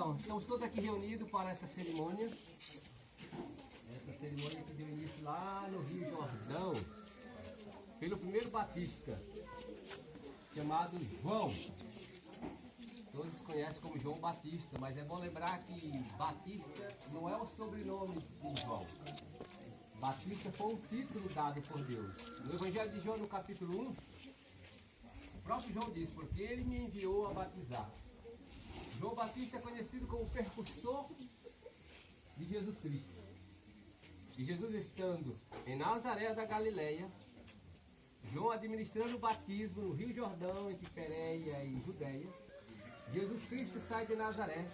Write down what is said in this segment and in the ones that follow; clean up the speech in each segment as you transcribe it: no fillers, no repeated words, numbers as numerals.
Então, estamos todos aqui reunidos para essa cerimônia. Essa cerimônia que deu início lá no Rio Jordão, pelo primeiro batista, chamado João. Todos conhecem como João Batista, mas é bom lembrar que Batista não é o sobrenome de João. Batista foi um título dado por Deus. No Evangelho de João, no capítulo 1, o próprio João diz, porque ele me enviou a batizar. João Batista é conhecido como precursor de Jesus Cristo. E Jesus estando em Nazaré da Galileia, João administrando o batismo no Rio Jordão, entre Pérea e Judeia, Jesus Cristo sai de Nazaré,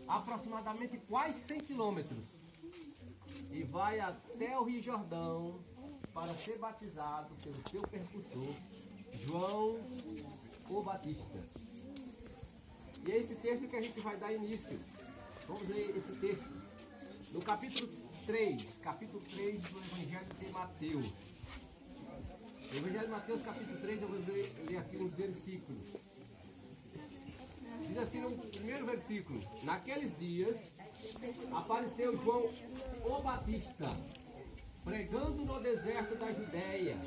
aproximadamente quase 100 quilômetros, e vai até o Rio Jordão para ser batizado pelo seu precursor, João o Batista. E é esse texto que a gente vai dar início. Vamos ler esse texto no capítulo 3 do Evangelho de Mateus. No Evangelho de Mateus, capítulo 3, eu vou ler aqui uns versículos. Diz assim no primeiro versículo: naqueles dias apareceu João o Batista, pregando no deserto da Judéia,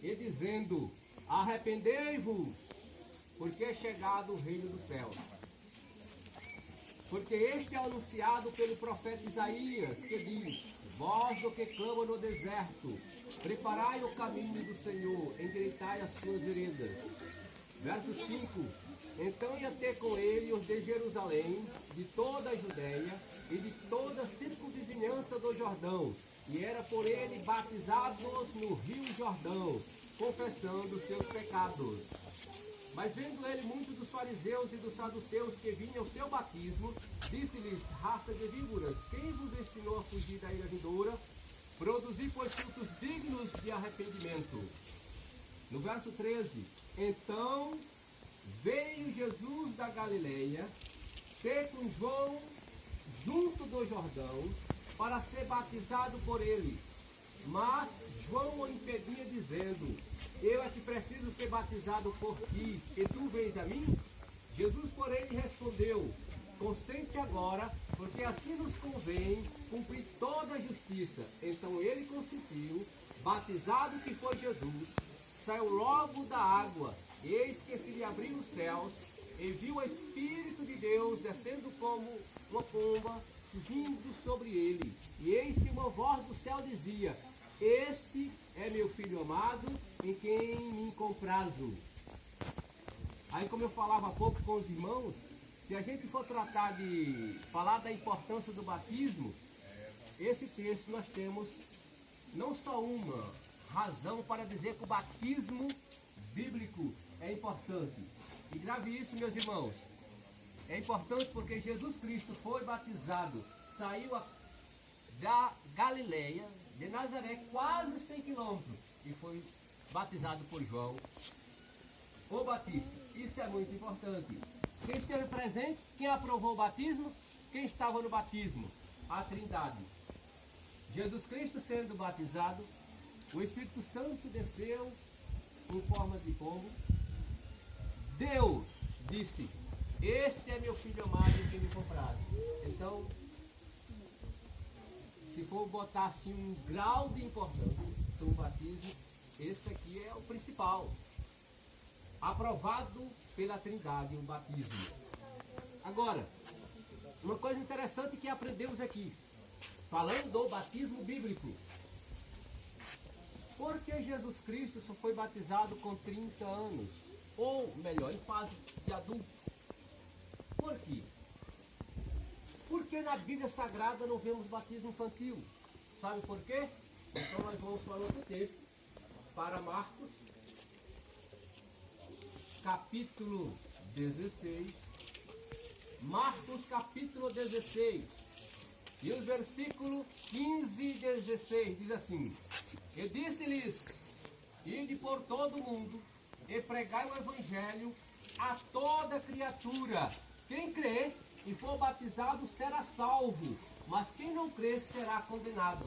e dizendo: arrependei-vos, porque é chegado o reino dos céus. Porque este é anunciado pelo profeta Isaías, que diz: voz do que clama no deserto, preparai o caminho do Senhor, endireitai as suas veredas. Verso 5: então ia ter com ele os de Jerusalém, de toda a Judéia e de toda a circunvizinhança do Jordão, e era por ele batizados no rio Jordão, confessando os seus pecados. Mas vendo ele muitos dos fariseus e dos saduceus que vinham ao seu batismo, disse-lhes: raça de víboras, quem vos ensinou a fugir da ira vindoura? Produzi, pois, frutos dignos de arrependimento. No verso 13: então veio Jesus da Galileia, ter com João junto do Jordão, para ser batizado por ele. Mas João o impedia, dizendo: eu é que preciso ser batizado por ti, e tu vens a mim? Jesus, porém, lhe respondeu: consente agora, porque assim nos convém cumprir toda a justiça. Então ele consentiu. Batizado que foi Jesus, saiu logo da água, e eis que se lhe abriram os céus, e viu o Espírito de Deus descendo como uma pomba, vindo sobre ele. E eis que uma voz do céu dizia: este é meu filho amado, em quem me comprazo. Aí, como eu falava há pouco com os irmãos, se a gente for falar da importância do batismo, esse texto nós temos não só uma razão para dizer que o batismo bíblico é importante. E grave isso, meus irmãos. É importante porque Jesus Cristo foi batizado, saiu da Galileia, de Nazaré, quase 100 quilômetros, e foi batizado por João o Batista. Isso é muito importante. Quem esteve presente, quem aprovou o batismo, quem estava no batismo? A Trindade. Jesus Cristo sendo batizado, o Espírito Santo desceu em forma de pombo. Deus disse: este é meu filho amado, em quem me comprazo. Então, se for botar assim um grau de importância sobre o batismo, esse aqui é o principal. Aprovado pela Trindade, o batismo. Agora, uma coisa interessante que aprendemos aqui, falando do batismo bíblico. Por que Jesus Cristo só foi batizado com 30 anos? Ou melhor, em fase de adulto. Por quê? Porque na Bíblia Sagrada não vemos batismo infantil. Sabe por quê? Então nós vamos para outro texto, para Marcos, capítulo 16. Marcos, capítulo 16. E os versículos 15 e 16 diz assim: e disse-lhes: ide por todo o mundo e pregai o evangelho a toda criatura. Quem crê e for batizado será salvo, mas quem não crê será condenado.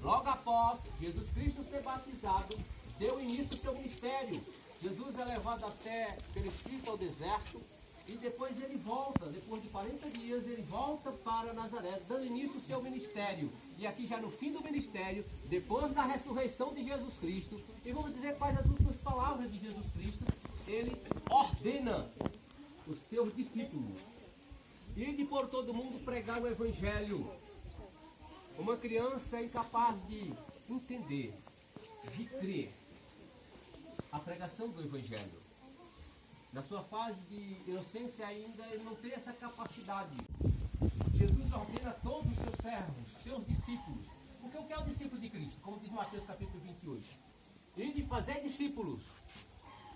Logo após Jesus Cristo ser batizado, deu início ao seu ministério. Jesus é levado até pelo Espírito ao deserto, E depois ele volta, depois de 40 dias, ele volta para Nazaré, dando início ao seu ministério. E aqui já no fim do ministério, depois da ressurreição de Jesus Cristo, e vamos dizer quais as últimas palavras de Jesus Cristo, ele ordena os seus discípulos. Ide por todo mundo pregar o Evangelho. Uma criança é incapaz de entender, de crer a pregação do Evangelho. Na sua fase de inocência ainda, ele não tem essa capacidade. Jesus ordena a todos os seus servos, seus discípulos. Porque o que é o discípulo de Cristo? Como diz Mateus capítulo 28. Ide fazer discípulos.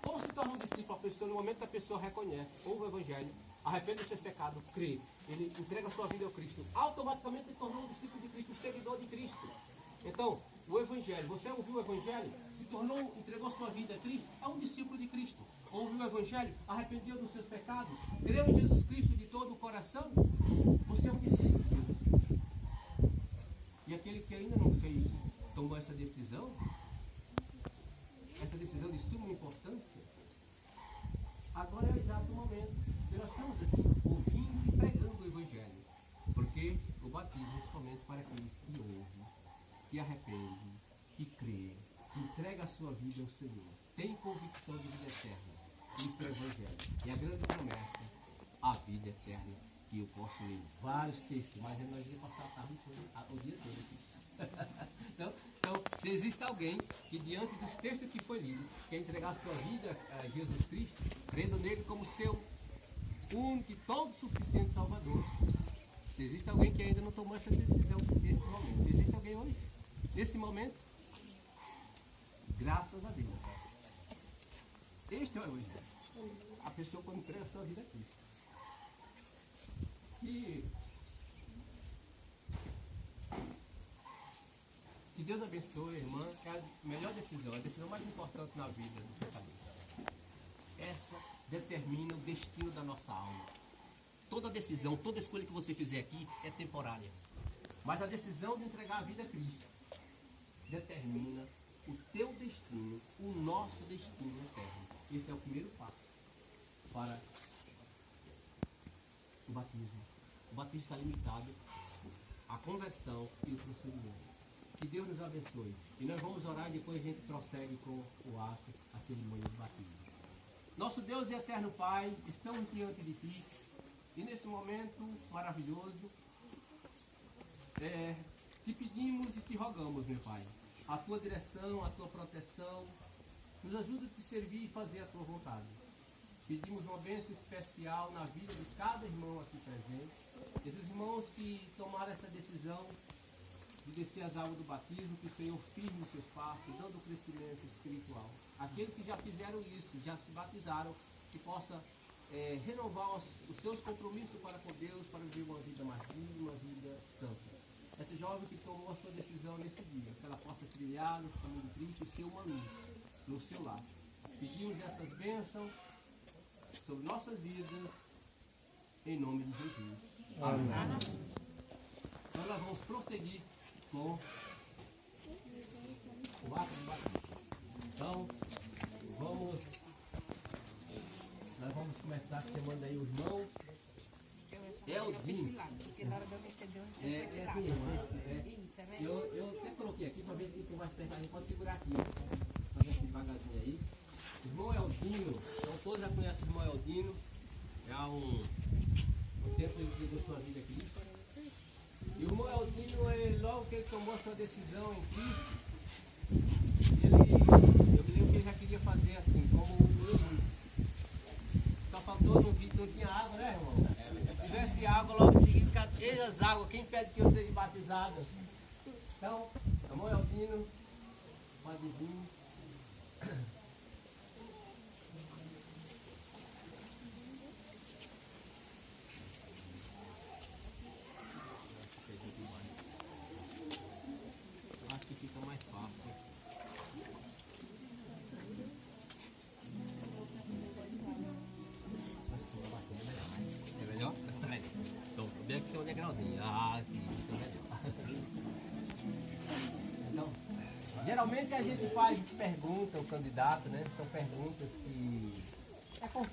Como se torna um discípulo? A pessoa, no momento que a pessoa reconhece, ouve o Evangelho, arrepende dos seus pecados, crê, ele entrega a sua vida ao Cristo, automaticamente ele tornou um discípulo de Cristo, um seguidor de Cristo. Então, o Evangelho, você ouviu o Evangelho, se tornou, entregou sua vida a Cristo, é um discípulo de Cristo. Ouviu o Evangelho, arrependeu dos seus pecados, creu em Jesus Cristo de todo o coração, você é um discípulo de Jesus Cristo. E aquele que ainda não fez, tomou essa decisão de suma importância, agora é o exato momento. E nós estamos aqui ouvindo e pregando o Evangelho. Porque o batismo é somente para aqueles que ouvem, que arrependem, que creem, que entregam a sua vida ao Senhor, tem convicção de vida eterna. Isso é o Evangelho. E a grande promessa, a vida eterna, que eu posso ler vários textos, mas nós vamos passar a tarde o dia todo aqui. Então, se existe alguém que diante dos textos que foi lido, quer entregar a sua vida a Jesus Cristo, crendo nele como seu único e todo suficiente Salvador, se existe alguém que ainda não tomou essa decisão nesse momento, existe alguém hoje? Nesse momento? Graças a Deus. Este é o Evangelho. A pessoa quando entrega a sua vida a Cristo. Que Deus abençoe, irmã, que é a melhor decisão, a decisão mais importante na vida do pecador. Essa determina o destino da nossa alma. Toda decisão, toda escolha que você fizer aqui é temporária. Mas a decisão de entregar a vida a Cristo determina o teu destino, o nosso destino eterno. Esse é o primeiro passo para o batismo. O batismo está limitado à conversão e o procedimento. Que Deus nos abençoe. E nós vamos orar e depois a gente prossegue com o ato, a cerimônia do batismo. Nosso Deus e eterno Pai, estamos diante de Ti. E nesse momento maravilhoso, te pedimos e te rogamos, meu Pai, a Tua direção, a Tua proteção. Nos ajuda a Te servir e fazer a Tua vontade. Pedimos uma bênção especial na vida de cada irmão aqui presente. Esses irmãos que tomaram essa decisão de descer as águas do batismo, que o Senhor firme os seus passos, dando o crescimento espiritual. Aqueles que já fizeram isso, já se batizaram, que possa renovar os seus compromissos para com Deus, para viver uma vida mais digna, uma vida santa. Essa jovem que tomou a sua decisão nesse dia, que ela possa trilhar no caminho de Cristo e ser uma luz no seu lar. Pedimos essas bênçãos sobre nossas vidas, em nome de Jesus. Amém. Amém. Então nós vamos prosseguir com o ato do batismo. Então, nós vamos começar chamando aí os irmãos. Eldinho. Eu até coloquei aqui para ver se tu vai acertar. A gente pode segurar aqui. Fazer assim devagarzinho aí. Irmão Eldinho, então todos já conhecem o irmão Eldinho. Já um tempo ele entregou sua vida a Cristo. E o irmão Eldinho, logo que ele tomou sua decisão em Cristo, eu me lembro que ele já queria fazer assim, como o Eldinho. Só faltou, não tinha água, né, irmão? Se tivesse água, logo em seguida, cadê as águas? Quem pede que eu seja batizado? Então, irmão Eldinho, pode vir. Geralmente a gente faz pergunta ao candidato, né? São perguntas que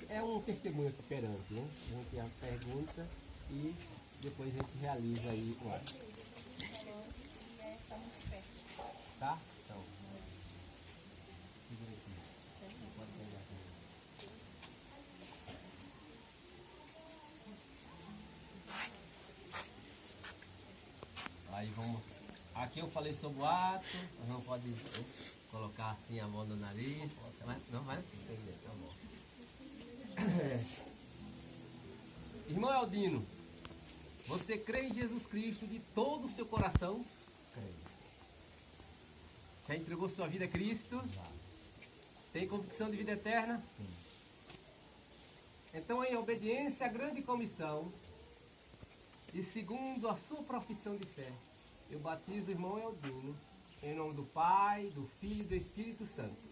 É um testemunho aqui perante, né? A gente pergunta e depois a gente realiza aí o ato. Tá? Então. Segura aqui. Pode pegar aqui. Aí vamos. Aqui eu falei sobre o ato, não pode colocar assim a mão no nariz. Não vai? Tá bom. Irmão Eldino, você crê em Jesus Cristo de todo o seu coração? Creio. Já entregou sua vida a Cristo? Já. Tem convicção de vida eterna? Sim. Então, em obediência à grande comissão e segundo a sua profissão de fé, eu batizo o irmão Eldino em nome do Pai, do Filho e do Espírito Santo.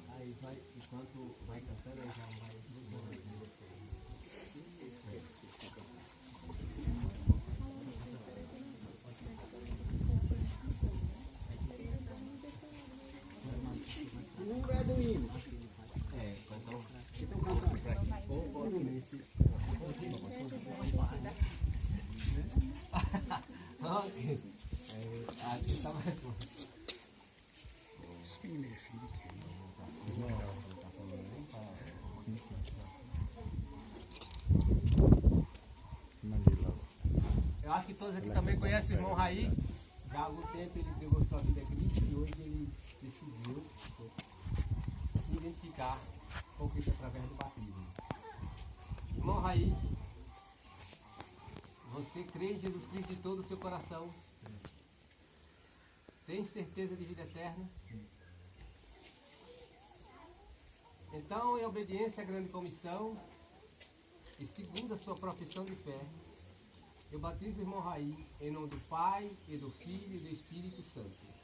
Aí vai, enquanto vai cantando, aí já vai. Não é do hino. É, então um pouco pra aqui. Ou pode nesse. Ok. Aqui tá mais. Sim, meu filho. Eu acho que todos aqui também conhecem o irmão Raí. Já há algum tempo ele pegou sua vida a Cristo e hoje ele decidiu se identificar com Cristo através do batismo. Irmão Raí, você crê em Jesus Cristo de todo o seu coração? Tem certeza de vida eterna? Então, em obediência à grande comissão e segundo a sua profissão de fé, eu batizo o irmão Raí em nome do Pai, e do Filho e do Espírito Santo.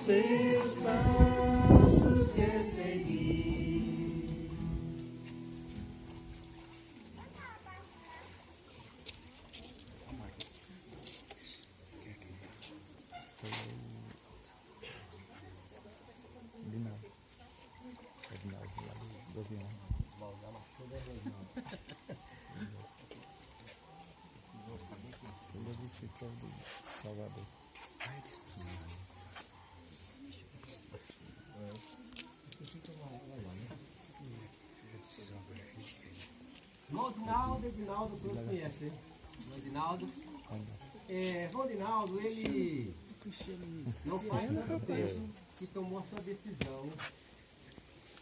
Seus passos quer seguir. Salvador. Irmão Edinaldo, todos conhecem, hein? Irmão Edinaldo. Irmão Edinaldo, ele não faz tanto tempo que tomou a sua decisão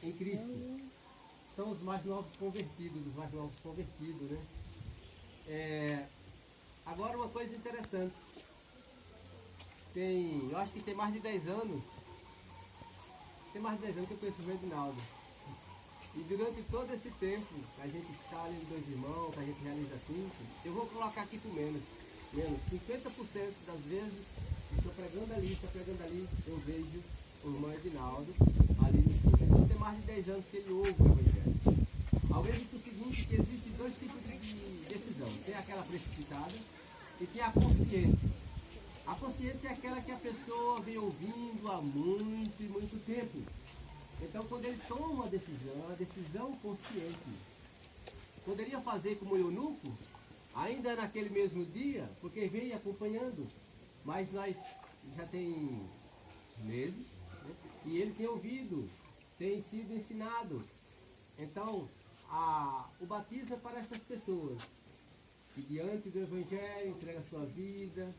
em Cristo. São os mais novos convertidos, né? Agora uma coisa interessante. Eu acho que tem mais de 10 anos. Tem mais de 10 anos que eu conheço o irmão Edinaldo. E durante todo esse tempo, a gente está ali dois irmãos, que a gente realiza assim, eu vou colocar aqui por menos. 50% das vezes, estou pregando ali, eu vejo o irmão Edinaldo ali no estúdio. Então tem mais de 10 anos que ele ouve o Evangelho. Alguém disse o seguinte, que existem dois tipos de decisão. Tem aquela precipitada e tem a consciente. A consciente é aquela que a pessoa vem ouvindo há muito e muito tempo. Então, quando ele toma uma decisão, é uma decisão consciente. Poderia fazer como o eunuco, ainda naquele mesmo dia, porque vem acompanhando. Mas nós já tem meses, né? E ele tem ouvido, tem sido ensinado. Então, o batismo é para essas pessoas que diante do Evangelho entrega a sua vida,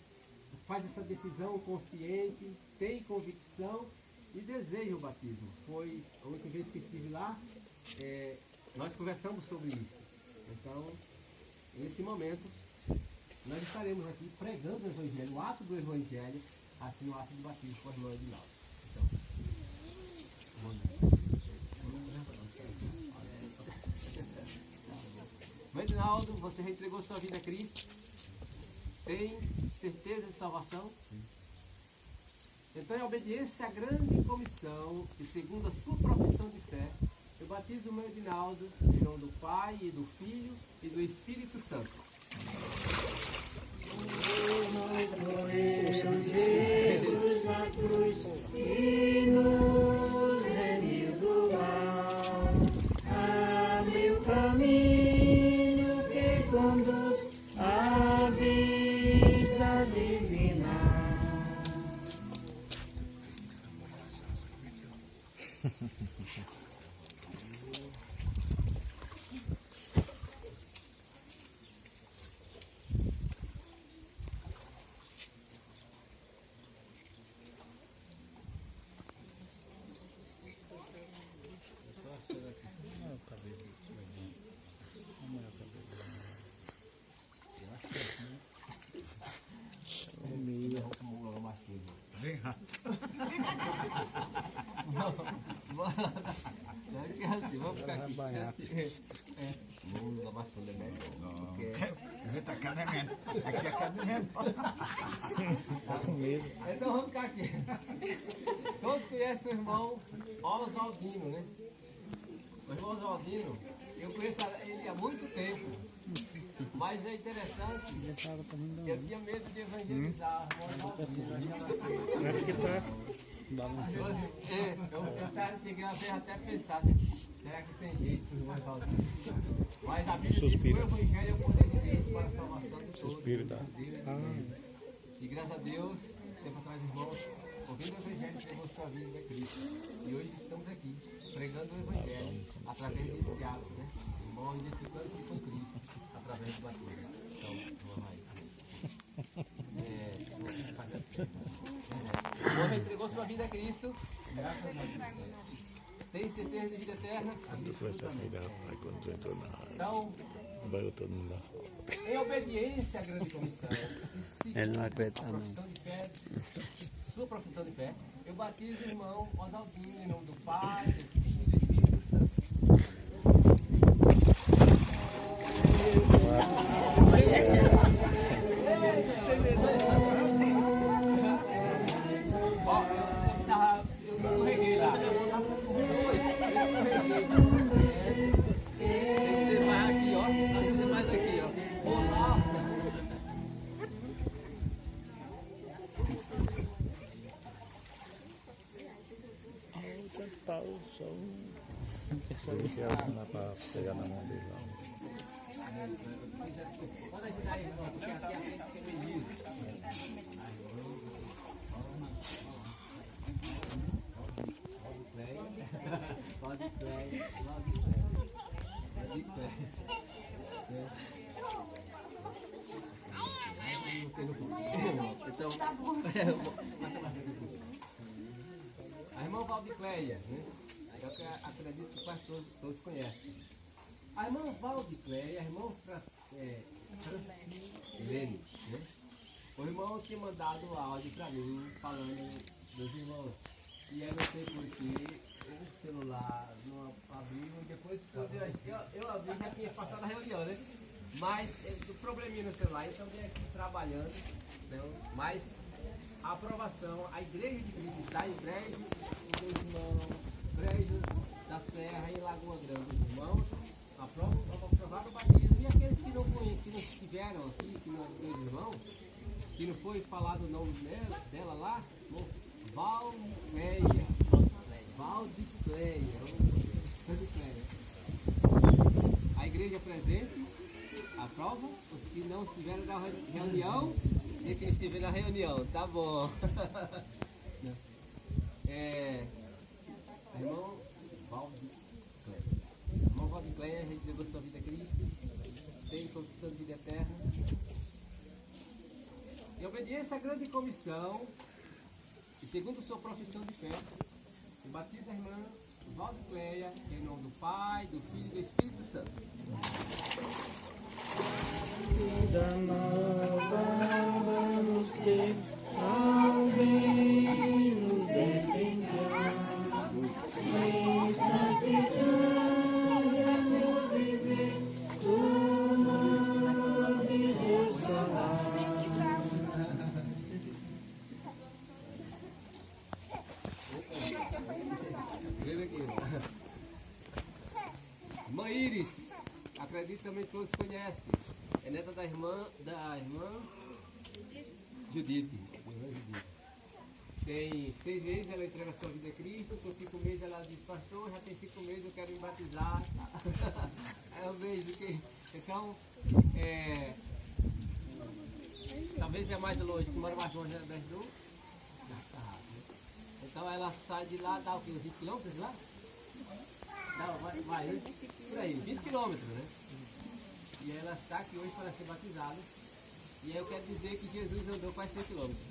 faz essa decisão consciente, tem convicção e deseja o batismo. Foi a única vez que estive lá, nós conversamos sobre isso. Então, nesse momento, nós estaremos aqui pregando o Evangelho, o ato do Evangelho, assim no ato do batismo com a irmã Edinaldo. Então, irmã Edinaldo, você já entregou sua vida a Cristo? Tem certeza de salvação? Sim. Então, em obediência à grande comissão e segundo a sua profissão de fé, eu batizo o meu Edinaldo em nome do Pai e do Filho e do Espírito Santo. Jesus na cruz e nos remiu do mal, abre o caminho que conduz à vida divina. Vamos ficar aqui. Vamos dar mais fundo, né? Tá caminhando. Aqui é caminhando. Tá com medo. Então vamos ficar aqui. Todos conhecem o irmão Oswaldino, né? O irmão Oswaldino, eu conheço ele há muito tempo. Mas é interessante, eu tinha medo de evangelizar o irmão Oswaldino. Eu cheguei a ver até pensar, será que tem jeito para o irmão Oswaldino? Mas a Bíblia diz que o evangelho é o poder de Deus para a salvação de todos. E graças a Deus, tempo atrás, irmãos, ouvindo o evangelho, temos sua vida em Cristo. E hoje estamos aqui, pregando o evangelho através desse diálogo, né? Irmão, identificando-se com Cristo através do batismo. Então, vamos aí. O homem entregou sua vida a Cristo. Tem certeza de vida eterna? Então, em obediência à grande comissão, ele não acredita, não. Sua profissão de fé, eu batizo o irmão Oswaldino em nome do Pai, do Filho e do Espírito Santo. Eu escorreguei lá. Tem que ser mais aqui, ó. Tem que ser mais aqui, ó. Olá. Não dá pra pegar na mão dele. Pode ajudar aí, irmão, porque aqui a frente fica meio liso. Pode então, a irmã Valdicleia, né? Eu acredito que quase todos conhecem. A irmã Valdicleia, a irmã Francilene, né? O irmão tinha mandado um áudio para mim falando dos irmãos. E eu não sei porquê, o celular não abriu, e depois quando eu abri já tinha passado a reunião, né? Mas o probleminha no celular, então vem aqui trabalhando, né? Mas a aprovação, a Igreja de Cristo está em Brejo, os irmãos Brejo da Serra e Lagoa Grande, os irmãos aprovaram o batismo, e aqueles que não estiveram aqui, que não são dois irmãos, que não foi falado o nome dela lá, Valdicleia. A igreja presente, aprova. Os que não estiveram na reunião e quem estiver na reunião, tá bom. Irmão Valdicleia. Irmão Valdicleia, a gente entregou sua vida a Cristo, tem confissão de vida eterna. Em obediência à grande comissão, e segundo sua profissão de fé, eu batizo a irmã Valdicleia em nome do Pai, do Filho e do Espírito Santo. Vida nova vamos ter, alguém nos defenderá. Em santidade vamos viver, do nome de Deus falar. Irmã Iris, acredito também que todos conhecem. É neta da irmã Judite. Tem 6 meses, ela entrega a sua vida a Cristo. Com 5 meses ela diz, pastor, já tem 5 meses, eu quero me batizar. Aí eu vejo que. Então, talvez é mais longe, que mora mais longe da Berdu. Então ela sai de lá, dá o quê? Uns 20 quilômetros de lá? Vai, por aí, 20 quilômetros, né? E ela está aqui hoje para ser batizada. E eu quero dizer que Jesus andou quase 100 quilômetros.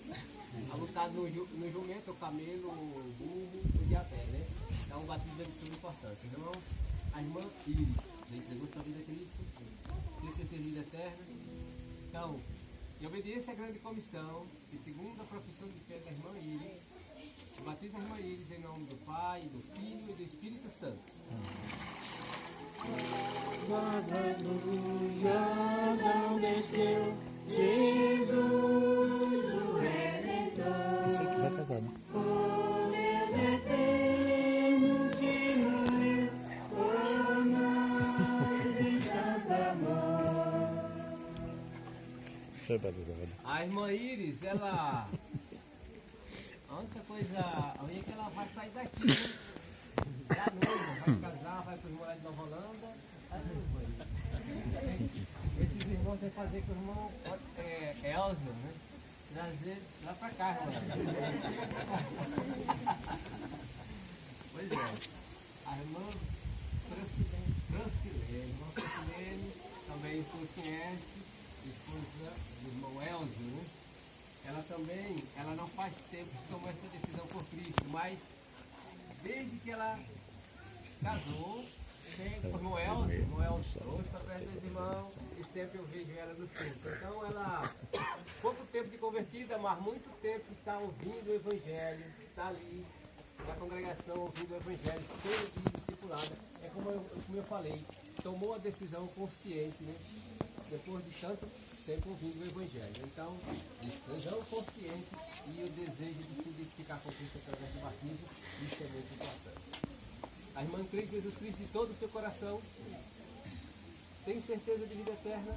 Lutado no jumento, o camelo, o burro, o diapé, né? Então o batismo é de suma importância. Então, a irmã Iris, já entregou sua vida a Cristo, tem certeza de vida eterna. Então, em obediência à grande comissão, e segundo a profissão de fé da irmã Iris, batiza a irmã Iris em nome do Pai, do Filho e do Espírito Santo. Águas do Jordão desceu, Jesus o Redentor. Esse aqui vai casar, né? O Deus eterno que morreu por nós em santo amor. Deixa eu batizar, velho. A irmã Iris, ela. A única coisa ruim é que ela vai sair daqui, né? É a noiva, vai casar, vai com os irmãos de Nova Holanda. Esses irmãos têm que fazer com o irmão Elza, né? Trazer lá pra cá, irmão. Pois é. A irmã Francilene, também todos conhecem, esposa do irmão Elza, né? Ela também, ela não faz tempo que tomou essa decisão por Cristo, mas desde que ela casou, sempre com o Elza trouxe para perto dos irmãos e sempre eu vejo ela nos cultos. Então ela, pouco tempo de convertida, mas muito tempo está ouvindo o Evangelho, está ali na congregação ouvindo o Evangelho, sendo discipulada. É como eu falei, tomou a decisão consciente, né? Depois de tanto tempo ouvindo o Evangelho. Então, decisão consciente e o desejo de se identificar com Cristo através do batismo, isso é muito importante. A irmã crê em Jesus Cristo de todo o seu coração, tem certeza de vida eterna.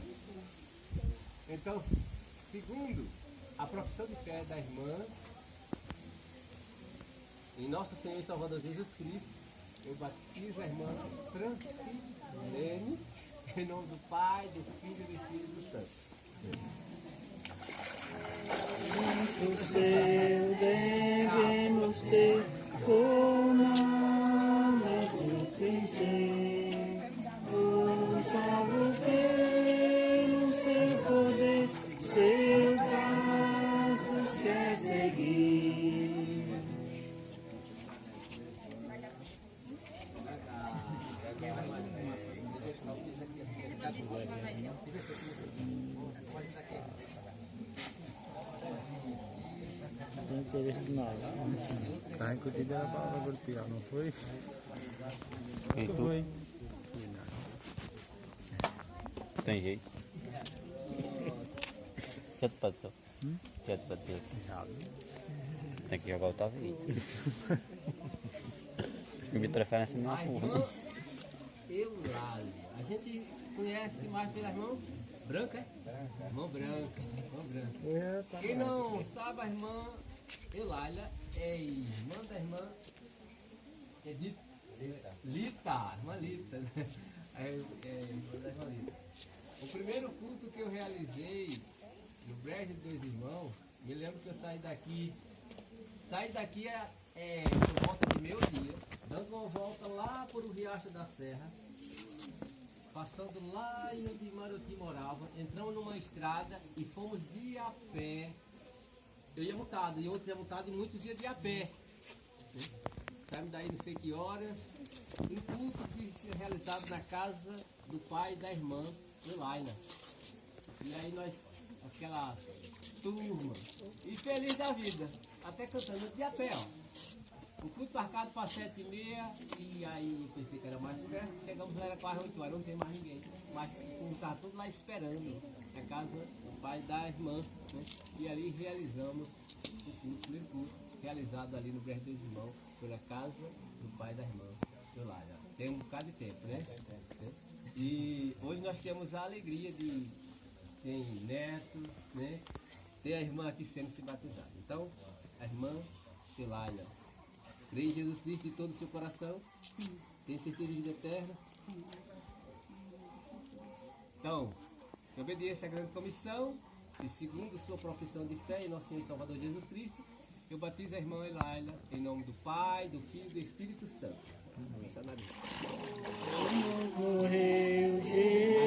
Então, segundo a profissão de fé da irmã, em nosso Senhor e Salvador Jesus Cristo, eu batizo a irmã Francilene, em nome do Pai, do Filho e do Espírito Santo. O céu devemos ter por nome sem ser, o salvo pelo seu poder, seus passos quer seguir. Não tem interesse de nada. Tá incutido era para golpear, não foi? E tu? Foi. Tem jeito. O que te bateu? O que te bateu? Tem que jogar o tavinho. Me preferência na rua. Eulália. A gente conhece mais pelas mãos brancas, é? Mão branca, mão branca. Quem não sabe, a irmã Eulália é irmã da irmã Lita, irmã Lita, né? É irmã da irmã Lita. O primeiro culto que eu realizei no Brejo dos Dois Irmãos, me lembro que eu saí daqui por volta de meio-dia, dando uma volta lá por o Riacho da Serra, passando lá em onde Maruti morava, entramos numa estrada e fomos de a pé. Eu ia montado, e outros iam montado, e muitos iam de a pé. Saímos daí não sei que horas, um culto que se realizado na casa do pai e da irmã, e Laila. E aí nós, aquela turma, e feliz da vida, até cantando de a pé, ó. O culto marcado para 7h30, e aí pensei que era mais perto, chegamos lá, era quase 8 horas, não tem mais ninguém. Mas estava tudo lá esperando, a casa do pai da irmã, né? E ali realizamos o culto, primeiro culto, realizado ali no Brejo dos Irmãos, pela casa do pai da irmã, do lar. Tem um bocado de tempo, né? E hoje nós temos a alegria de ter netos, né? Ter a irmã aqui sendo se batizada. Então, a irmã Celália, crê em Jesus Cristo de todo o seu coração? Tem certeza de vida eterna? Então, em obediência à grande comissão, e segundo sua profissão de fé em nosso Senhor e Salvador Jesus Cristo, eu batizo a irmã Elaila em nome do Pai, do Filho e do Espírito Santo. Morreu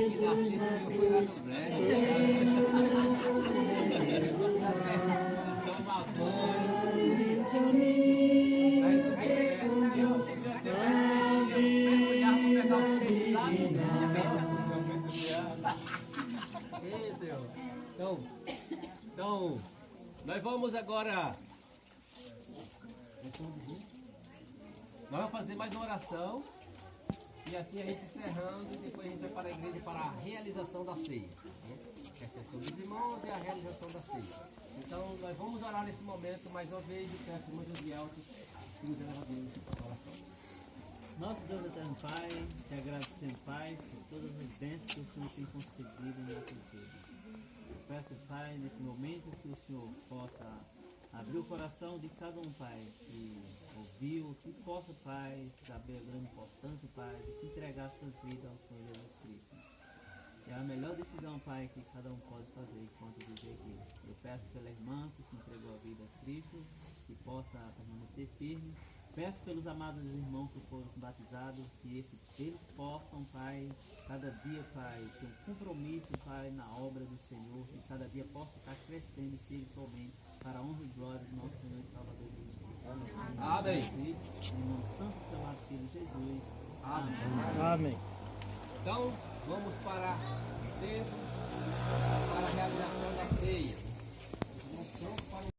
Aqui na Assis eu fui lá sobre tomar banho. Então, nós vamos agora. Nós vamos fazer mais uma oração. E assim a gente encerrando, e depois a gente vai para a igreja para a realização da ceia. Né? Que é a sessão dos irmãos e a realização da ceia. Então nós vamos orar nesse momento mais uma vez e peço irmão Josielto que nos eleva a Deus a oração. Nosso Deus eterno Pai, te agradecemos, Pai, por todas as bênçãos que o Senhor tem concedido em nossas vidas. Eu peço, Pai, nesse momento que o Senhor possa abrir o coração de cada um, Pai, que ouviu, que possa, Pai, saber a grande importância, Pai, de se entregar suas vidas ao Senhor Jesus Cristo. É a melhor decisão, Pai, que cada um pode fazer enquanto vive aqui. Eu peço pela irmã que se entregou a vida a Cristo, que possa permanecer firme. Peço pelos amados irmãos que foram batizados, que eles possam, Pai, cada dia, Pai, ter um compromisso, Pai, na obra do Senhor, e cada dia possa estar crescendo espiritualmente para a honra e glória do nosso Senhor e Salvador Jesus Cristo. Amém. Em nome santo do amado Filho Jesus. Amém. Amém. Então, vamos para dentro para a realização da ceia.